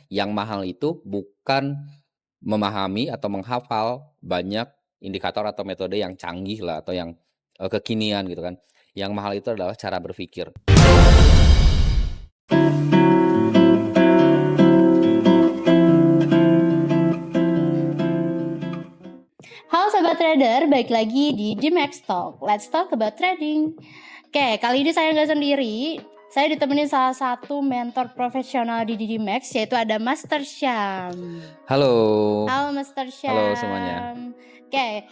Yang mahal itu bukan memahami atau menghafal banyak indikator atau metode yang canggih lah atau yang, kekinian gitu kan. Yang mahal itu adalah cara berpikir. Halo Sobat Trader, balik lagi di Max Talk. Let's talk about trading. Oke, kali ini saya nggak sendiri. Saya ditemenin salah satu mentor profesional di Max, yaitu ada Master Syam. Halo. Halo Master Halo semuanya. Syam. Oke,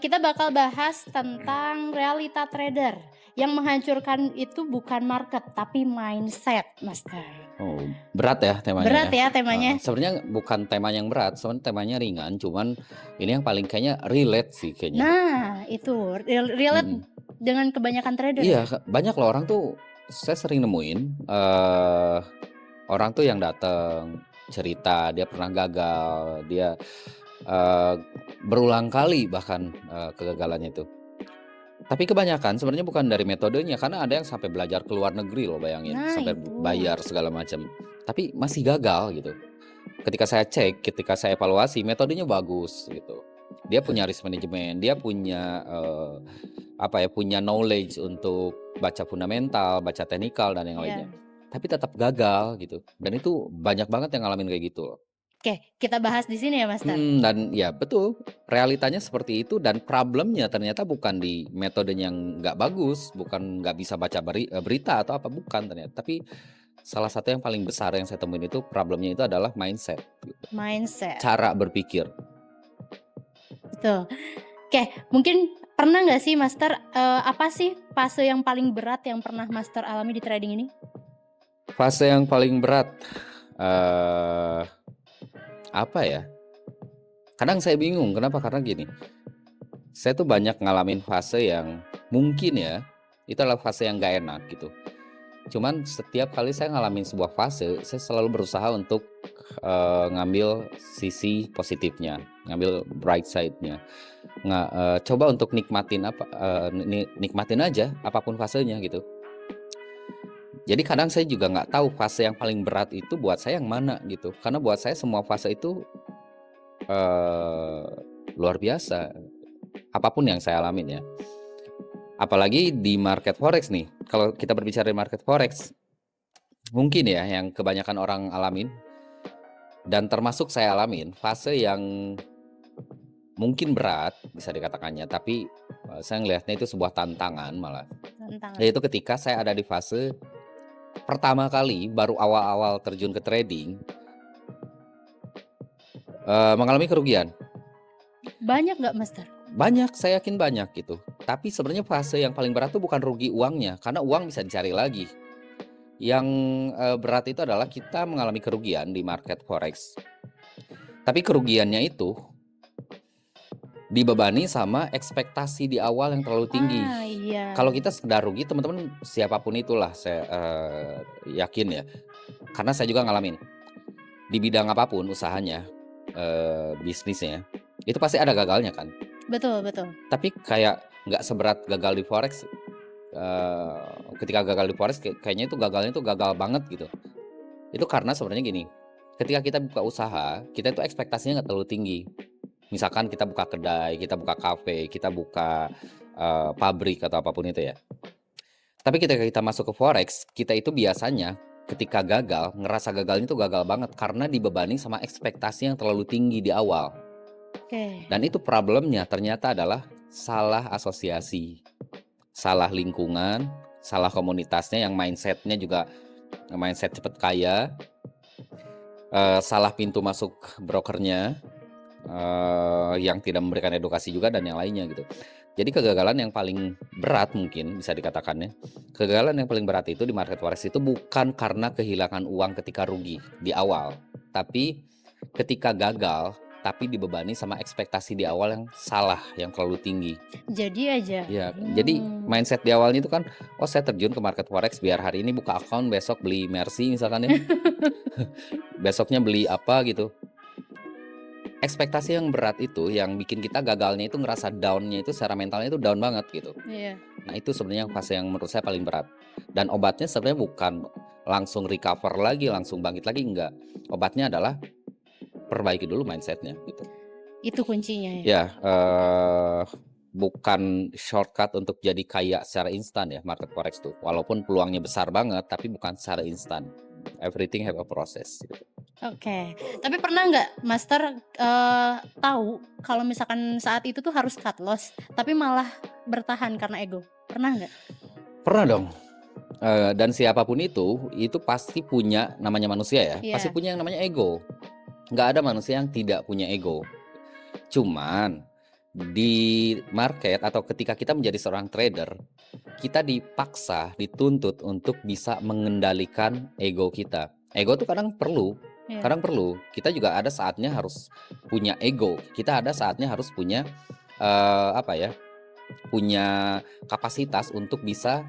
kita bakal bahas tentang realita trader. Yang menghancurkan itu bukan market, tapi mindset, Master. Oh, berat ya temanya Berat ya temanya. Sebenarnya bukan tema yang berat, sebenarnya temanya ringan, cuman ini yang paling kayaknya relate sih kayaknya. Nah, itu relate Mhm. dengan kebanyakan trader Iya, ya? banyak loh orang tuh saya sering nemuin, orang tuh yang datang cerita dia pernah gagal, dia, eee, berulang kali bahkan, kegagalannya itu. Tapi kebanyakan sebenarnya bukan dari metodenya, karena ada yang sampai belajar ke luar negeri loh bayangin, Nah, sampai itu. bayar segala macam, tapi masih gagal gitu. Ketika saya cek, ketika saya evaluasi metodenya bagus gitu. Dia punya risk management, dia punya, punya knowledge untuk baca fundamental, baca teknikal dan yang Iya. lainnya. Tapi tetap gagal gitu, dan itu banyak banget yang ngalamin kayak gitu loh. Oke, kita bahas di sini ya, Master. Dan ya betul, realitanya seperti itu dan problemnya ternyata bukan di metodenya yang nggak bagus, bukan nggak bisa baca berita atau apa, bukan ternyata. Tapi salah satu yang paling besar yang saya temuin itu problemnya itu adalah mindset gitu, Mindset. cara berpikir. Betul. Oke, mungkin pernah nggak sih Master, apa sih fase yang paling berat yang pernah Master alami di trading ini? Fase yang paling berat, eee, apa ya, kadang saya bingung kenapa, karena gini, saya tuh banyak ngalamin fase yang mungkin ya, itu adalah fase yang nggak enak gitu. Cuman setiap kali saya ngalamin sebuah fase, saya selalu berusaha untuk, ngambil sisi positifnya, ngambil bright side-nya. Coba untuk nikmatin nikmatin aja apapun fasenya gitu. Jadi kadang saya juga nggak tahu fase yang paling berat itu buat saya yang mana gitu, karena buat saya semua fase itu, eee, luar biasa, apapun yang saya alamin ya. Apalagi di market forex nih, kalau kita berbicara di market forex, mungkin ya yang kebanyakan orang alamin dan termasuk saya alamin, fase yang mungkin berat bisa dikatakannya, tapi, saya ngelihatnya itu sebuah tantangan malah. Tantangan. Yaitu ketika saya ada di fase pertama kali baru awal-awal terjun ke trading, mengalami kerugian. Banyak nggak, Master? Banyak, saya yakin banyak gitu. Tapi sebenarnya fase yang paling berat tuh bukan rugi uangnya, karena uang bisa dicari lagi. Yang, berat itu adalah kita mengalami kerugian di market forex. Tapi kerugiannya itu dibebani sama ekspektasi di awal yang terlalu tinggi. Ah, iya. Kalau kita sekedar rugi, teman-teman siapapun itulah saya, yakin ya, karena saya juga ngalamin. Di bidang apapun usahanya, bisnisnya, itu pasti ada gagalnya kan. Betul, betul. Tapi kayak nggak seberat gagal di forex, ketika gagal di forex kayaknya itu gagalnya itu gagal banget gitu. Itu karena sebenarnya gini, ketika kita buka usaha, kita itu ekspektasinya nggak terlalu tinggi. Misalkan kita buka kedai, kita buka kafe, kita buka, pabrik atau apapun itu ya. Tapi ketika kita masuk ke forex, kita itu biasanya ketika gagal, ngerasa gagalnya itu gagal banget karena dibebani sama ekspektasi yang terlalu tinggi di awal. Oke. Dan itu problemnya ternyata adalah salah asosiasi, salah lingkungan, salah komunitasnya yang mindsetnya juga mindset cepet kaya, salah pintu masuk brokernya, yang tidak memberikan edukasi juga dan yang lainnya gitu. Jadi kegagalan yang paling berat mungkin bisa dikatakan ya, kegagalan yang paling berat itu di market forex itu bukan karena kehilangan uang ketika rugi di awal, tapi ketika gagal, tapi dibebani sama ekspektasi di awal yang salah, yang terlalu tinggi. Jadi aja. Ya, jadi mindset di awalnya itu kan, "Oh saya terjun ke market forex biar hari ini buka account, besok beli Mercy," misalkan ya, besoknya beli apa gitu. Ekspektasi yang berat itu yang bikin kita gagalnya itu ngerasa down-nya itu secara mentalnya itu down banget gitu. Iya. Nah itu sebenarnya fase yang menurut saya paling berat. Dan obatnya sebenarnya bukan langsung recover lagi, langsung bangkit lagi, enggak. Obatnya adalah perbaiki dulu mindset-nya gitu. Itu kuncinya ya? Ya, bukan shortcut untuk jadi kaya secara instan ya market forex tuh. Walaupun peluangnya besar banget, tapi bukan secara instan. Everything have a process gitu. Oke. Tapi pernah nggak Master, tahu kalau misalkan saat itu tuh harus cut loss, tapi malah bertahan karena ego? Pernah nggak? Pernah dong. Dan siapapun itu pasti punya, namanya manusia ya, pasti Iya. punya yang namanya ego. Nggak ada manusia yang tidak punya ego. Cuman di market atau ketika kita menjadi seorang trader, kita dipaksa, dituntut untuk bisa mengendalikan ego kita. Ego tuh kadang perlu, Iya. Kita juga ada saatnya harus punya ego. Kita ada saatnya harus punya punya kapasitas untuk bisa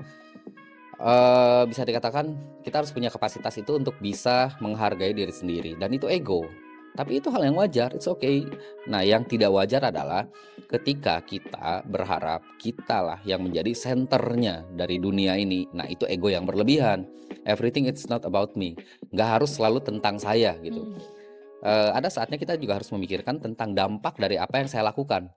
dikatakan kita harus punya kapasitas itu untuk bisa menghargai diri sendiri, dan itu ego. Tapi itu hal yang wajar, it's okay. Nah, yang tidak wajar adalah ketika kita berharap kitalah yang menjadi senternya dari dunia ini. Nah, itu ego yang berlebihan. Everything it's not about me. Nggak harus selalu tentang saya gitu. Ada saatnya kita juga harus memikirkan tentang dampak dari apa yang saya lakukan.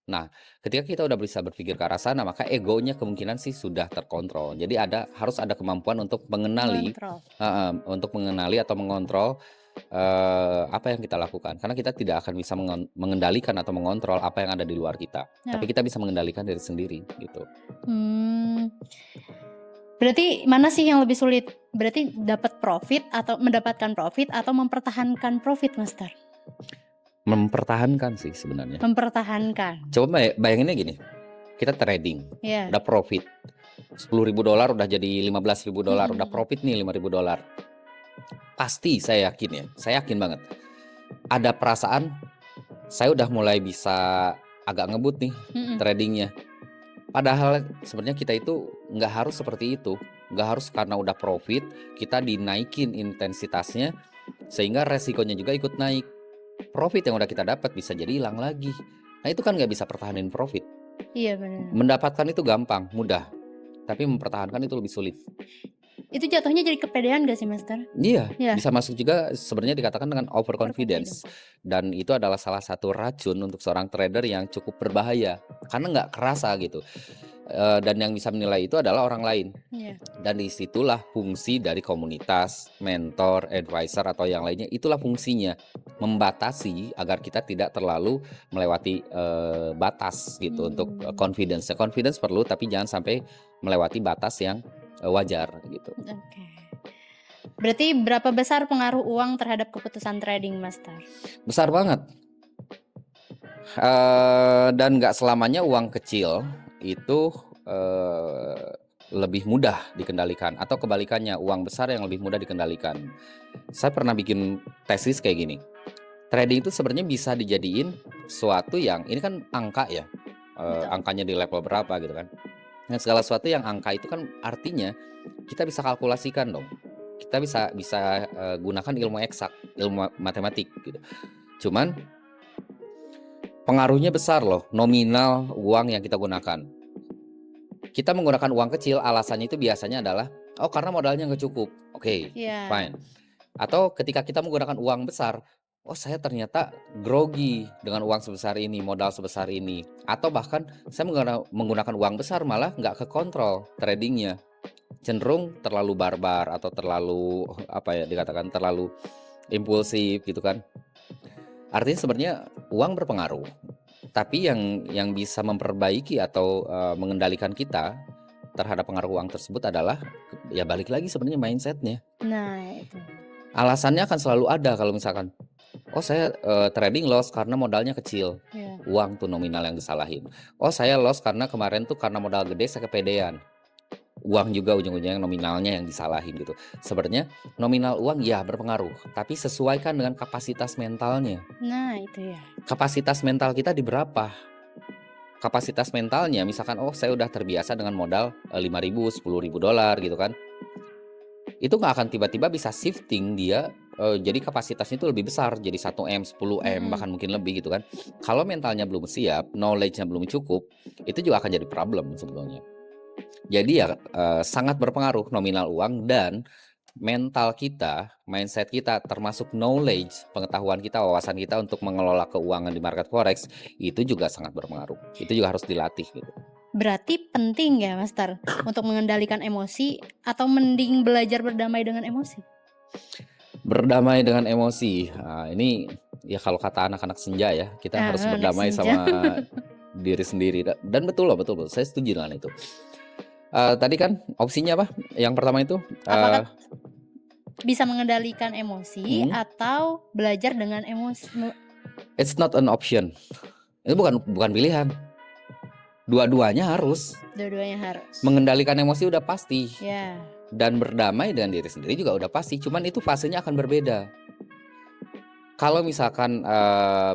Nah, ketika kita udah bisa berpikir ke arah sana, maka egonya kemungkinan sih sudah terkontrol. Jadi harus ada kemampuan untuk mengenali, Mengontrol. atau mengontrol apa yang kita lakukan. Karena kita tidak akan bisa mengendalikan atau mengontrol apa yang ada di luar kita. Tapi Nah. kita bisa mengendalikan diri sendiri gitu. Berarti mana sih yang lebih sulit? Berarti dapat profit atau mendapatkan profit atau mempertahankan profit, Master? Mempertahankan sih sebenarnya. Mempertahankan. Coba bayanginnya gini, kita trading, Iya. udah profit. $10.000 udah jadi $15.000, udah profit nih $5.000. Pasti saya yakin banget. Ada perasaan saya udah mulai bisa agak ngebut nih tradingnya. Padahal sebenarnya kita itu nggak harus seperti itu. Nggak harus karena udah profit kita dinaikin intensitasnya sehingga resikonya juga ikut naik. Profit yang udah kita dapat bisa jadi hilang lagi. Nah, itu kan nggak bisa pertahanin profit. Iya benar. Mendapatkan itu gampang, mudah. Tapi mempertahankan itu lebih sulit. Itu jatuhnya jadi kepedean gak sih, Master? Iya, Iya. bisa masuk juga sebenarnya dikatakan dengan overconfidence. Dan itu adalah salah satu racun untuk seorang trader yang cukup berbahaya. Karena nggak kerasa gitu. Dan yang bisa menilai itu adalah orang lain. Iya. Dan disitulah fungsi dari komunitas, mentor, advisor atau yang lainnya. Itulah fungsinya, membatasi agar kita tidak terlalu melewati batas gitu untuk confidence. Confidence perlu, tapi jangan sampai melewati batas yang wajar gitu. Oke. Berarti berapa besar pengaruh uang terhadap keputusan trading, Master? Besar banget. Dan nggak selamanya uang kecil itu lebih mudah dikendalikan, atau kebalikannya, uang besar yang lebih mudah dikendalikan. Saya pernah bikin tesis kayak gini. Trading itu sebenarnya bisa dijadiin suatu yang ini kan angka ya, angkanya di level berapa gitu kan. Nah, segala sesuatu yang angka itu kan artinya kita bisa kalkulasikan dong. Kita bisa gunakan ilmu eksak, ilmu matematik gitu. Cuman pengaruhnya besar loh, nominal uang yang kita gunakan. Kita menggunakan uang kecil, alasannya itu biasanya adalah, oh karena modalnya nggak cukup. Oke, fine. Atau ketika kita menggunakan uang besar, oh saya ternyata grogi dengan uang sebesar ini, modal sebesar ini. Atau bahkan saya menggunakan uang besar malah nggak kekontrol tradingnya. Cenderung terlalu barbar atau terlalu dikatakan terlalu impulsif gitu kan. Artinya sebenarnya uang berpengaruh, tapi yang bisa memperbaiki atau mengendalikan kita terhadap pengaruh uang tersebut adalah ya balik lagi sebenarnya mindsetnya. Nah itu. Alasannya akan selalu ada kalau misalkan, oh saya trading loss karena modalnya kecil, uang tuh nominal yang disalahin. Oh saya loss karena kemarin tuh karena modal gede saya kepedean. Uang juga ujung-ujungnya nominalnya yang disalahin gitu. Sebenarnya nominal uang ya berpengaruh, tapi sesuaikan dengan kapasitas mentalnya. Nah itu ya. Kapasitas mental kita di berapa? Kapasitas mentalnya misalkan, oh saya udah terbiasa dengan modal $5.000, $10.000 gitu kan. Itu nggak akan tiba-tiba bisa shifting dia jadi kapasitasnya itu lebih besar, jadi 1M, 10M, bahkan mungkin lebih gitu kan. Kalau mentalnya belum siap, knowledge-nya belum cukup, itu juga akan jadi problem sebetulnya. Jadi ya sangat berpengaruh nominal uang dan mental kita, mindset kita, termasuk knowledge, pengetahuan kita, wawasan kita untuk mengelola keuangan di market forex itu juga sangat berpengaruh. Itu juga harus dilatih gitu. Berarti penting ya, Master, untuk mengendalikan emosi atau mending belajar berdamai dengan emosi? Berdamai dengan emosi. Nah, ini ya kalau kata anak-anak senja ya, kita harus Anak berdamai senja. sama diri sendiri. Dan betul loh, betul. Saya setuju dengan itu. Tadi kan opsinya apa? Yang pertama itu Apakah bisa mengendalikan emosi hmm, atau belajar dengan emosi? it's not an option. Itu bukan pilihan. Dua-duanya harus. Dua-duanya harus. Mengendalikan emosi udah pasti. Ya. Dan berdamai dengan diri sendiri juga udah pasti. Cuman itu fasenya akan berbeda. Kalau misalkan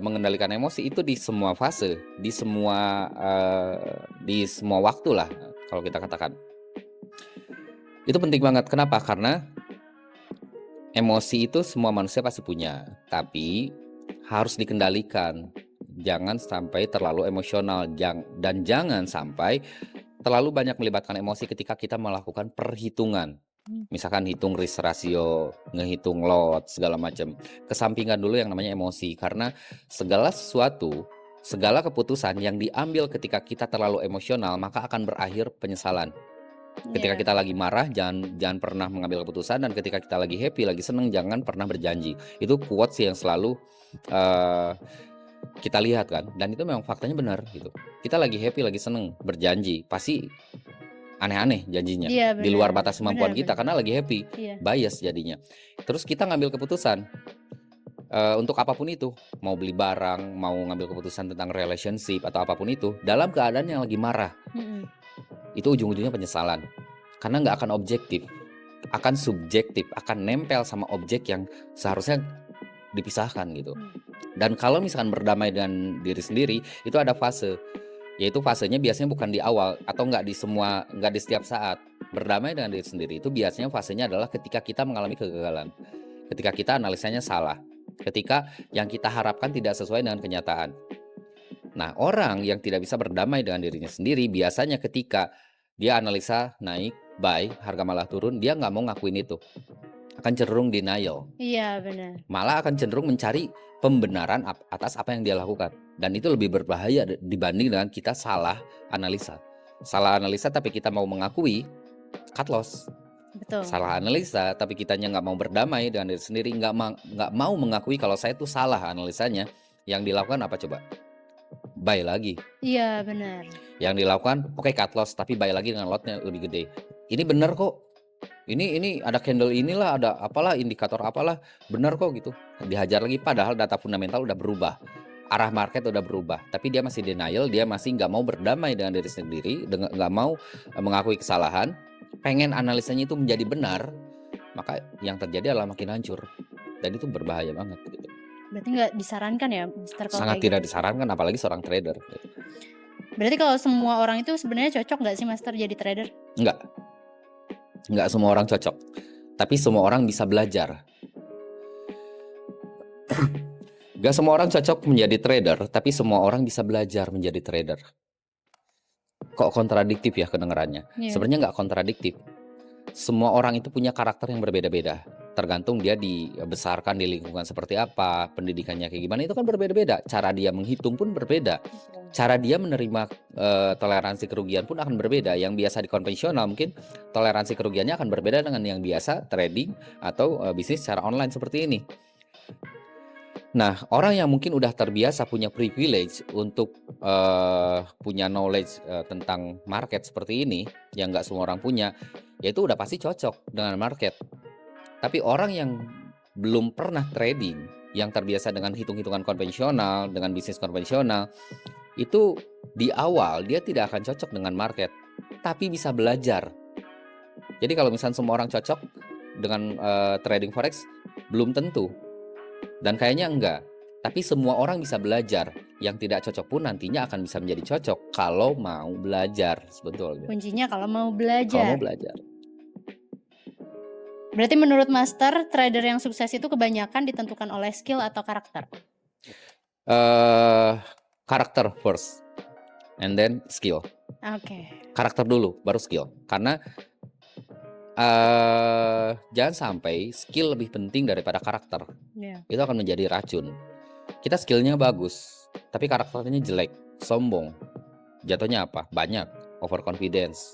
mengendalikan emosi itu di semua fase, di semua waktu lah kalau kita katakan. Itu penting banget. Kenapa? Karena emosi itu semua manusia pasti punya, tapi harus dikendalikan. Jangan sampai terlalu emosional dan jangan sampai terlalu banyak melibatkan emosi ketika kita melakukan perhitungan. Misalkan hitung risk ratio, ngehitung lot, segala macam. Kesampingkan dulu yang namanya emosi, karena segala sesuatu, segala keputusan yang diambil ketika kita terlalu emosional, maka akan berakhir penyesalan. Ketika kita lagi marah, jangan pernah mengambil keputusan, dan ketika kita lagi happy, lagi seneng, jangan pernah berjanji. Itu quotes yang selalu kita lihat kan, dan itu memang faktanya benar gitu. Kita lagi happy, lagi seneng, berjanji, pasti aneh-aneh janjinya, Iya, di luar benar. batas kemampuan kita Benar. karena lagi happy, Iya. bias jadinya. Terus kita ngambil keputusan untuk apapun itu, mau beli barang, mau ngambil keputusan tentang relationship atau apapun itu, dalam keadaan yang lagi marah, itu ujung-ujungnya penyesalan. Karena nggak akan objektif, akan subjektif, akan nempel sama objek yang seharusnya dipisahkan gitu. Dan kalau misalkan berdamai dengan diri sendiri, itu ada fase. Yaitu fasenya biasanya bukan di awal atau nggak di setiap saat. Berdamai dengan diri sendiri itu biasanya fasenya adalah ketika kita mengalami kegagalan, ketika kita analisanya salah, ketika yang kita harapkan tidak sesuai dengan kenyataan. Nah, orang yang tidak bisa berdamai dengan dirinya sendiri biasanya ketika dia analisa naik, buy, harga malah turun, dia nggak mau ngakuin itu, akan cenderung denial. Iya, benar. Malah akan cenderung mencari pembenaran atas apa yang dia lakukan. Dan itu lebih berbahaya dibanding dengan kita salah analisa. Salah analisa tapi kita mau mengakui, cut loss. Betul. Salah analisa tapi kitanya nggak mau berdamai dengan diri sendiri, nggak mau mengakui kalau saya itu salah analisanya. Yang dilakukan apa coba? Buy lagi. Iya, benar. Yang dilakukan oke, cut loss tapi buy lagi dengan lotnya lebih gede. Ini benar kok. Ini ada candle inilah, ada apalah, indikator apalah, benar kok gitu. Dihajar lagi padahal data fundamental udah berubah. Arah market udah berubah, tapi dia masih denial, dia masih nggak mau berdamai dengan diri sendiri, nggak mau mengakui kesalahan, pengen analisanya itu menjadi benar, maka yang terjadi adalah makin hancur. Dan itu berbahaya banget gitu. Berarti nggak disarankan ya, Mister, kalau Sangat kayak tidak gitu? disarankan apalagi seorang trader gitu. Berarti kalau semua orang itu sebenarnya cocok nggak sih, Master, jadi trader? Enggak semua orang cocok, tapi semua orang bisa belajar. Gak semua orang cocok menjadi trader, tapi semua orang bisa belajar menjadi trader. Kok kontradiktif ya kedengarannya? Iya. Sebenarnya nggak kontradiktif. Semua orang itu punya karakter yang berbeda-beda. Tergantung dia dibesarkan di lingkungan seperti apa, pendidikannya kayak gimana, itu kan berbeda-beda. Cara dia menghitung pun berbeda. Cara dia menerima toleransi kerugian pun akan berbeda. Yang biasa di konvensional mungkin toleransi kerugiannya akan berbeda dengan yang biasa trading atau bisnis secara online seperti ini. Nah, orang yang mungkin udah terbiasa punya privilege untuk punya knowledge tentang market seperti ini, yang nggak semua orang punya, ya itu udah pasti cocok dengan market. Tapi orang yang belum pernah trading, yang terbiasa dengan hitung-hitungan konvensional, dengan bisnis konvensional, itu di awal dia tidak akan cocok dengan market, tapi bisa belajar. Jadi kalau misalnya semua orang cocok dengan trading forex, belum tentu. Dan kayaknya enggak. Tapi semua orang bisa belajar. Yang tidak cocok pun nantinya akan bisa menjadi cocok kalau mau belajar sebetulnya. Kuncinya kalau mau Kalau belajar. mau belajar. Berarti menurut Master, trader yang sukses itu kebanyakan ditentukan oleh skill atau karakter? Karakter first, and then skill. Oke. Karakter dulu, baru skill. Karena Jangan sampai skill lebih penting daripada karakter. Iya. Itu akan menjadi racun. Kita skillnya bagus, tapi karakternya jelek, sombong. Jatuhnya apa? Banyak overconfidence.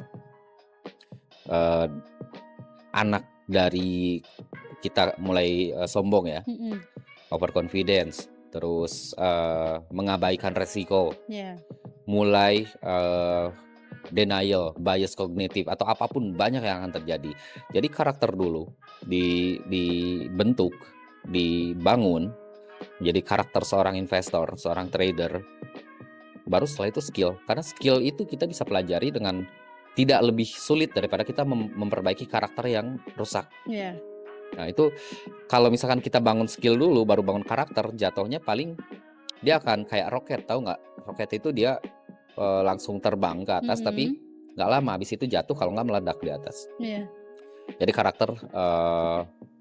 Eee, Anak dari kita mulai, sombong ya, Mhm. overconfidence, terus, mengabaikan resiko, Iya. mulai, denial, bias kognitif, atau apapun banyak yang akan terjadi. Jadi karakter dulu dibentuk, dibangun jadi karakter seorang investor, seorang trader, baru setelah itu skill. Karena skill itu kita bisa pelajari dengan tidak lebih sulit daripada kita memperbaiki karakter yang rusak. Iya. Nah itu kalau misalkan kita bangun skill dulu baru bangun karakter, jatuhnya paling dia akan kayak roket, tahu nggak? Roket itu dia, langsung terbang ke atas tapi Mhm. nggak lama habis itu jatuh kalau nggak meledak di atas. Iya. Jadi karakter,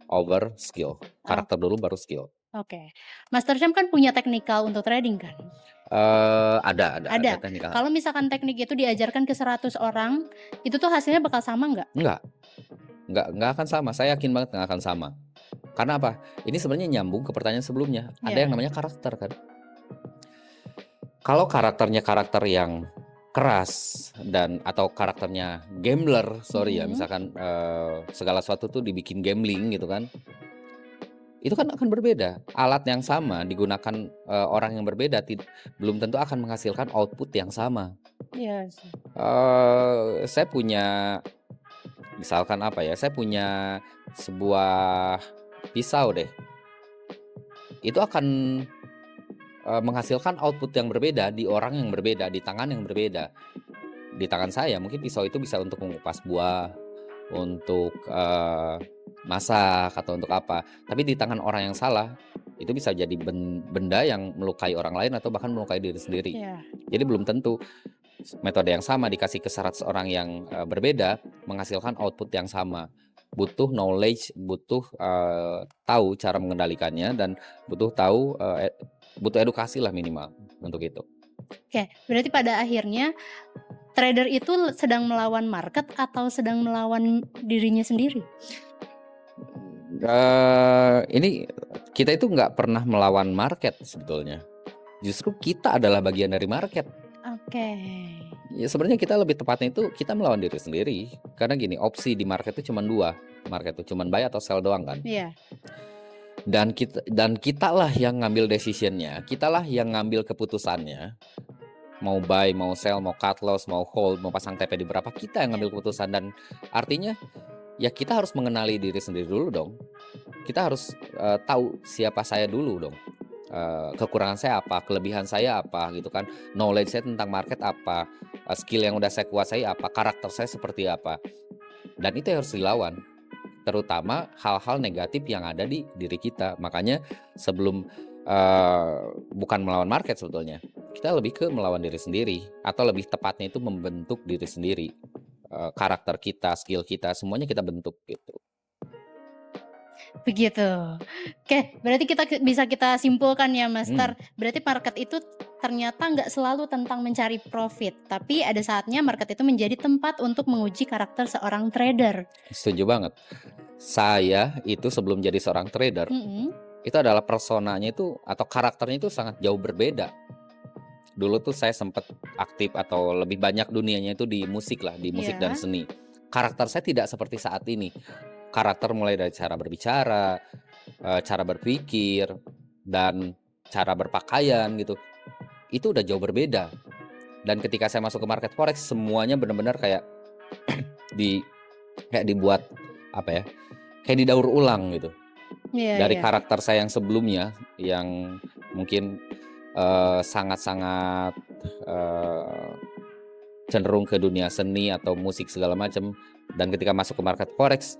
over skill, Oh, karakter dulu baru skill. oke. Master Cham kan punya teknikal untuk trading kan? Ada Ada. teknikal. Kalau misalkan teknik itu diajarkan ke 100 orang, itu tuh hasilnya bakal sama nggak? Nggak akan sama, saya yakin banget nggak akan sama. Karena apa? Ini sebenarnya nyambung ke pertanyaan sebelumnya, ada yang Iya. namanya karakter kan. Kalau karakternya karakter yang keras dan atau karakternya gambler, sorry ya, Mhm. misalkan, segala sesuatu tuh dibikin gambling gitu kan, itu kan akan berbeda. Alat yang sama digunakan, orang yang berbeda belum tentu akan menghasilkan output yang sama. Iya sih. Saya punya misalkan apa ya, saya punya sebuah pisau deh, itu akan, menghasilkan output yang berbeda di orang yang berbeda, di tangan yang berbeda. Di tangan saya mungkin pisau itu bisa untuk mengupas buah, untuk, masak atau untuk apa. Tapi di tangan orang yang salah, itu bisa jadi benda yang melukai orang lain atau bahkan melukai diri sendiri. Iya. Jadi belum tentu metode yang sama dikasih ke 100 orang yang, berbeda menghasilkan output yang sama. Butuh knowledge, butuh, tahu cara mengendalikannya dan butuh tahu, butuh edukasi lah minimal untuk itu. Oke, berarti pada akhirnya trader itu sedang melawan market atau sedang melawan dirinya sendiri? Ini kita itu nggak pernah melawan market sebetulnya. Justru kita adalah bagian dari market. Oke. Ya sebenarnya kita lebih tepatnya itu kita melawan diri sendiri. Karena gini, opsi di market itu cuma 2, market itu cuma buy atau sell doang kan. Iya. Dan kitalah yang ngambil decision-nya, kitalah yang ngambil keputusannya. Mau buy, mau sell, mau cut loss, mau hold, mau pasang TP di berapa, kita yang Iya. ngambil keputusan dan artinya ya kita harus mengenali diri sendiri dulu dong. Kita harus, tahu siapa saya dulu dong, kekurangan saya apa, kelebihan saya apa gitu kan, knowledge saya tentang market apa, skill yang udah saya kuasai apa, karakter saya seperti apa, dan itu yang harus dilawan, terutama hal-hal negatif yang ada di diri kita. Makanya sebelum, bukan melawan market sebetulnya, kita lebih ke melawan diri sendiri atau lebih tepatnya itu membentuk diri sendiri, karakter kita, skill kita, semuanya kita bentuk gitu. Begitu. Oke, berarti bisa kita simpulkan ya, Hmm. Master. Berarti market itu ternyata nggak selalu tentang mencari profit, tapi ada saatnya market itu menjadi tempat untuk menguji karakter seorang trader. Setuju banget. Saya itu sebelum jadi seorang trader, Mhm. itu adalah personanya itu atau karakternya itu sangat jauh berbeda. Dulu tuh saya sempat aktif atau lebih banyak dunianya itu di musik lah, di musik dan Iya. seni. Karakter saya tidak seperti saat ini. Karakter mulai dari cara berbicara, cara berpikir, dan cara berpakaian gitu. Itu udah jauh berbeda. Dan ketika saya masuk ke market forex semuanya benar-benar di kayak dibuat apa ya? Kayak didaur ulang gitu. Iya Dari iya. karakter saya yang sebelumnya yang mungkin, sangat-sangat, eee, cenderung ke dunia seni atau musik segala macam dan ketika masuk ke market forex,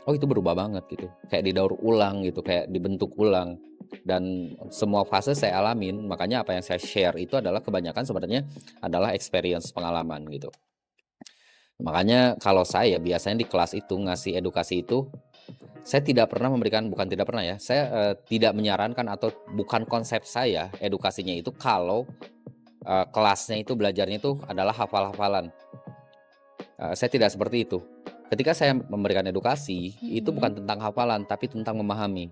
oh itu berubah banget gitu, kayak didaur ulang gitu, kayak dibentuk ulang dan semua fase saya alamin, makanya apa yang saya share itu adalah kebanyakan sebenarnya adalah experience, pengalaman gitu. Makanya kalau saya biasanya di kelas itu ngasih edukasi itu saya tidak pernah memberikan bukan tidak pernah ya, saya, tidak menyarankan atau bukan konsep saya edukasinya itu kalau, kelasnya itu belajarnya itu adalah hafal-hafalan, saya tidak seperti itu. ketika saya memberikan edukasi, itu Mhm. bukan tentang hafalan, tapi tentang memahami.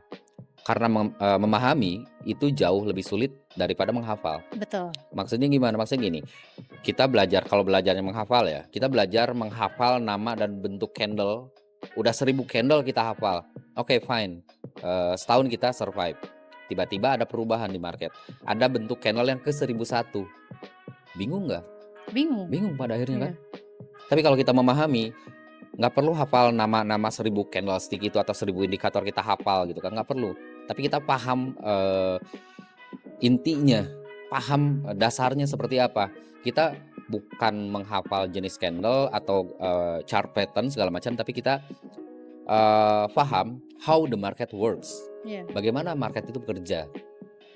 Karena memahami itu jauh lebih sulit daripada menghafal. Betul. Maksudnya gimana? Maksudnya gini, kita belajar kalau belajarnya menghafal ya, kita belajar menghafal nama dan bentuk candle, udah 1000 candle kita hafal. Oke, fine, setahun kita survive. Tiba-tiba ada perubahan di market, ada bentuk candle yang ke 1001. Bingung nggak? Bingung. Bingung pada akhirnya kan? Iya. Tapi kalau kita memahami, nggak perlu hafal nama-nama 1000 candlestick itu atau 1000 indikator kita hafal gitu kan, nggak perlu. Tapi kita paham, intinya, paham, dasarnya seperti apa. Kita bukan menghafal jenis candle atau, chart pattern segala macam, tapi kita, paham how the market works. Iya. Bagaimana market itu bekerja.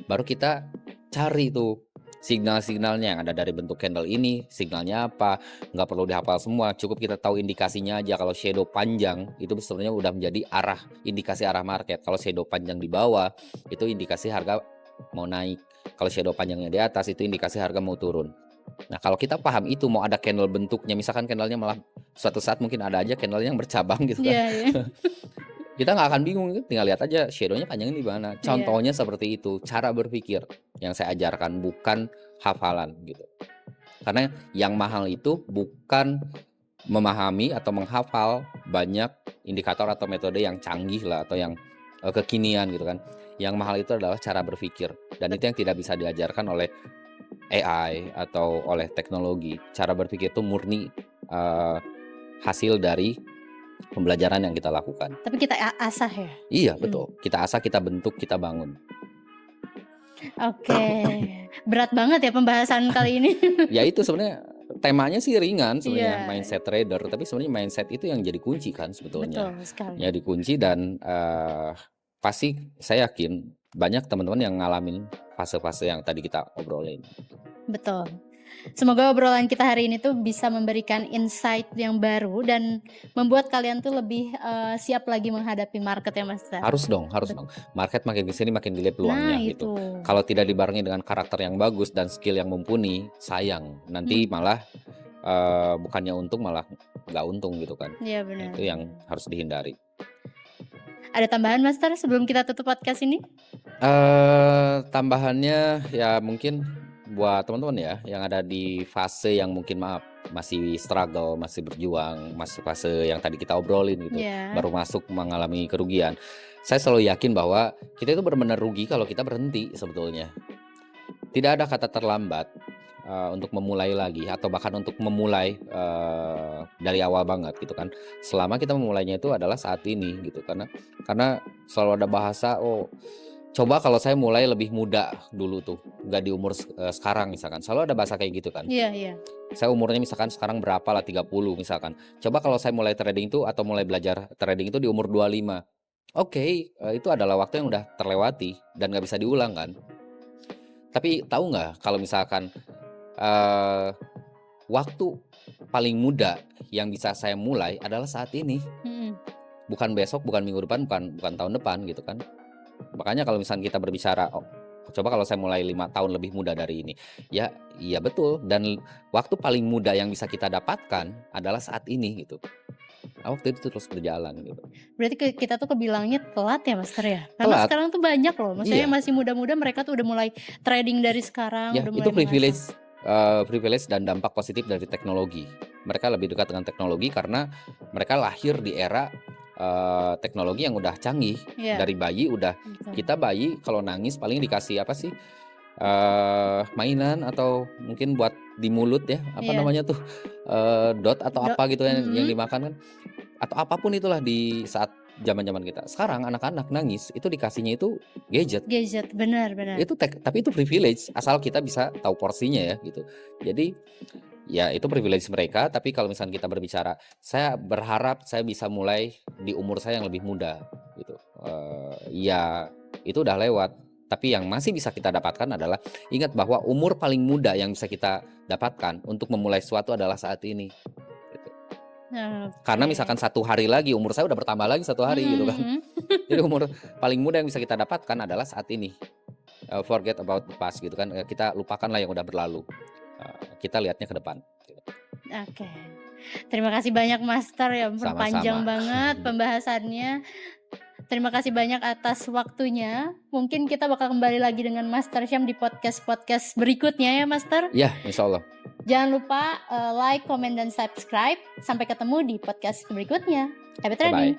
Baru kita cari tuh signal-signalnya yang ada dari bentuk candle ini, signalnya apa, nggak perlu dihafal semua, cukup kita tahu indikasinya aja. Kalau shadow panjang, itu sebenarnya udah menjadi indikasi arah market. Kalau shadow panjang di bawah, itu indikasi harga mau naik. Kalau shadow panjangnya di atas, itu indikasi harga mau turun. Nah, kalau kita paham itu, mau ada candle bentuknya, misalkan candlenya malah suatu saat mungkin ada aja candle yang bercabang gitu kan. Iya iya. Kita nggak akan bingung, tinggal lihat aja shadow-nya panjangnya di mana. Iya. Contohnya seperti itu, cara berpikir yang saya ajarkan, bukan hafalan gitu. Karena yang mahal itu bukan memahami atau menghafal banyak indikator atau metode yang canggih lah, atau yang kekinian gitu kan. Yang mahal itu adalah cara berpikir, dan itu yang tidak bisa diajarkan oleh AI atau oleh teknologi. Cara berpikir itu murni hasil dari pembelajaran yang kita lakukan. Tapi kita asah ya? Iya betul, kita asah, kita bentuk, kita bangun. Oke. Berat banget ya pembahasan kali ini. Ya itu sebenarnya temanya sih ringan sebenarnya, Iya. mindset trader, tapi sebenarnya mindset itu yang jadi kunci kan sebetulnya. Betul sekali. Jadi kunci, dan pasti saya yakin banyak teman-teman yang ngalamin fase-fase yang tadi kita obrolin. Betul. Semoga obrolan kita hari ini tuh bisa memberikan insight yang baru dan membuat kalian tuh lebih siap lagi menghadapi market ya Mas Ter. Harus dong. Market makin kesini makin dilihat peluangnya Nah gitu. itu. Kalau tidak dibarengi dengan karakter yang bagus dan skill yang mumpuni, sayang. Nanti malah bukannya untung, malah nggak untung gitu kan. Iya benar. Itu yang harus dihindari. Ada tambahan Mas Ter sebelum kita tutup podcast ini? Tambahannya ya mungkin buat teman-teman ya yang ada di fase yang mungkin masih struggle, masih berjuang, masuk fase yang tadi kita obrolin gitu, Iya. baru masuk mengalami kerugian. Saya selalu yakin bahwa kita itu benar-benar rugi kalau kita berhenti sebetulnya. Tidak ada kata terlambat untuk memulai lagi, atau bahkan untuk memulai dari awal banget gitu kan. Selama kita memulainya itu adalah saat ini gitu, karena selalu ada bahasa, coba kalau saya mulai lebih muda dulu tuh, nggak di umur sekarang misalkan. Selalu ada bahasa kayak gitu kan. Iya iya. Saya umurnya misalkan sekarang berapa lah, 30 misalkan. Coba kalau saya mulai trading tuh atau mulai belajar trading itu di umur 25. Oke, itu adalah waktu yang udah terlewati dan nggak bisa diulang kan. Tapi tahu nggak kalau misalkan waktu paling muda yang bisa saya mulai adalah saat ini. Bukan besok, bukan minggu depan, bukan tahun depan gitu kan. Makanya kalau misalnya kita berbicara, coba kalau saya mulai 5 tahun lebih muda dari ini. Ya, iya betul, dan waktu paling muda yang bisa kita dapatkan adalah saat ini gitu. Waktu itu terus berjalan gitu. Berarti kita tuh kebilangnya telat ya Mas Ter ya? Karena Telat. sekarang tuh banyak loh, maksudnya Iya. masih muda-muda mereka tuh udah mulai trading dari sekarang, Ya, udah itu mulai privilege dan dampak positif dari teknologi. Mereka lebih dekat dengan teknologi karena mereka lahir di era teknologi yang udah canggih. Iya. Dari bayi udah, Betul. kita bayi kalau nangis paling dikasih apa sih, mainan atau mungkin buat di mulut ya, apa Iya. namanya tuh, dot atau apa gitu yang Mhm. dimakan kan, atau apapun itulah di saat zaman-zaman kita. Sekarang anak-anak nangis itu dikasihnya itu gadget. Gadget, benar benar. Tapi itu privilege asal kita bisa tahu porsinya ya gitu. Jadi ya itu privilege mereka, tapi kalau misalnya kita berbicara, saya berharap saya bisa mulai di umur saya yang lebih muda gitu. Ya itu udah lewat, tapi yang masih bisa kita dapatkan adalah ingat bahwa umur paling muda yang bisa kita dapatkan untuk memulai sesuatu adalah saat ini gitu. Karena misalkan 1 hari lagi umur saya udah bertambah lagi 1 hari gitu kan. Jadi umur paling muda yang bisa kita dapatkan adalah saat ini. Forget about the past gitu kan, kita lupakanlah yang udah berlalu. Kita lihatnya ke depan gitu. Oke. Terima kasih banyak Master, ya ampun panjang Sama-sama. banget pembahasannya. Terima kasih banyak atas waktunya. Mungkin kita bakal kembali lagi dengan Master Syam di podcast-podcast berikutnya ya Master. Iya, insyaallah. Jangan lupa like, comment, dan subscribe. Sampai ketemu di podcast berikutnya. Happy Bye-bye. trading.